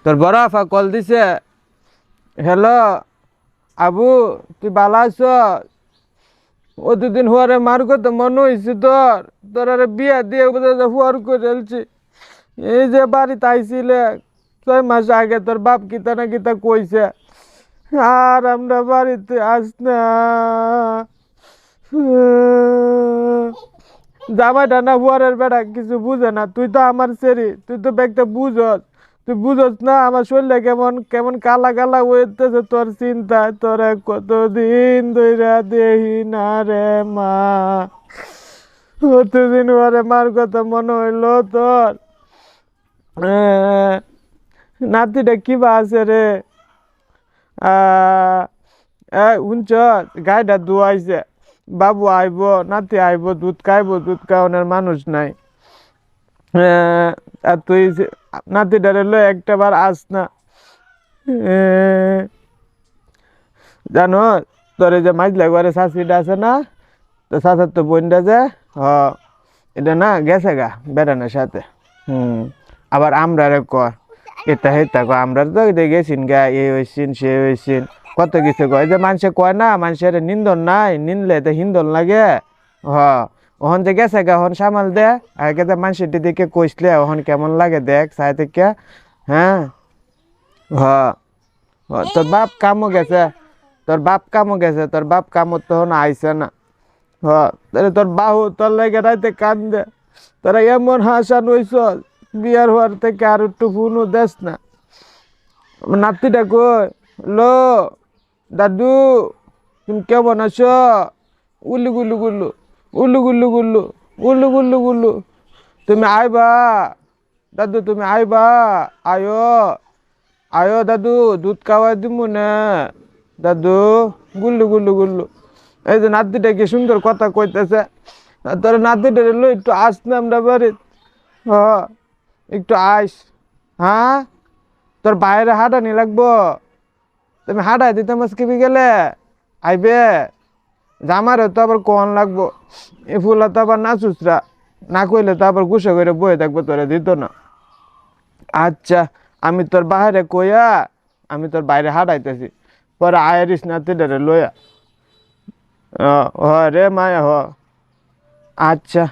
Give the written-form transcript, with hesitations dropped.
তোর বড় আফা কল দিছে। হ্যালো আবু, তুই ভালো আছ? ও দুদিন হুয়ারে মার কথা মনে হয়েছে তোর। তোর আরে বিয়া দিয়ে হুয়ার করে এলছি। এই যে বাড়িতে আইছিলে 6 মাস আগে তোর বাপ কিতা না কিতা কইছে, আর আমরা বাড়িতে আস না। জামাইটা না হুয়ারের বেড়া কিছু বুঝে না। তুই তো আমার সেরি, তুই তো ব্যাগটা বুঝস। তুই বুঝস না আমার শরীরে কেমন কেমন কালা কালা হইতেছে তোর চিন্তায়। তোরে কতদিন ধইরা দেহি না রে মা। কতদিন ওরে মার কথা মনে হইলো তোর। নাতিটা কিবা আছে রে? শুনছ, গাইটা ধুয়াইছে, বাবু আইব, নাতি আইব, দুধ খাইব, দুধ খাওয়ানোর মানুষ নাই। আর তুই নাতিটারে লো একটা বার আস না। জানো তোর এই যে মাইজলা ঘরে শাশুড়িটা আছে না, তো শাশুর তো বোনটা যে, হ এটা না গেছে গা বেড়ানোর সাথে। আবার আমরা রে কয় এটা হেতা কয়, আমরা তো গেছিন গা, এই হয়েছিন সে হয়েছিন, কত কিছু কয়। যে মানুষে কয় না, মানুষের নিন্দন নাই, নিনলে তো হিন্দন লাগে। হ ওহন যে গেছে গা, ওহন সামাল দে। আগে যে মানুষের দিকে কইসলে ওহন কেমন লাগে দেখ সাই থেকে। হ্যাঁ হ তোর বাপ কামও গেছে, তোর বাপ কামও গেছে, তোর বাপ কামও তখন আইসে না। হ তাহলে তোর বাহু তোর লাগে রাইতে কান্দে। তোরা এমন হাসান হইস, বিয়ার হওয়ার থেকে আর একটু ফোনও দেস না। নাতিটা কই লো, দাদু তুমি কেমন আছো? উল্লু গুল্লু গুল্লু, উল্লু গুল্লু গুল্লু, উল্লু গুল্লু গুল্লু। তুমি আইবা দাদু, তুমি আইবা, আয়ো আয়ো দাদু, দুধ খাওয়াই দিব না দাদু, গুল্লু গুল্লু গুল্লু। এই যে নাতিটা কি সুন্দর কথা কইতেছে। তোর নাতিটা লো একটু আস না আমরা বাড়ি। হ একটু আইস। হ্যাঁ তোর বাইরে হাঁটানি লাগবো, তুমি হাঁটাই দিতে আজকে বিকেলে আইবে। জামারও তো আবার কন লাগবো, এ ফুলা তো আবার না চুচরা, না কইলে তো আবার গুছে করে বয়ে থাকবো, তোরে দিত না। আচ্ছা আমি তোর বাইরে কইয়া, আমি তোর বাইরে হাঁটাইতেছি, পরে আয়ারিস নাতিটারে লইয়া। হ রে মায়া হ। আচ্ছা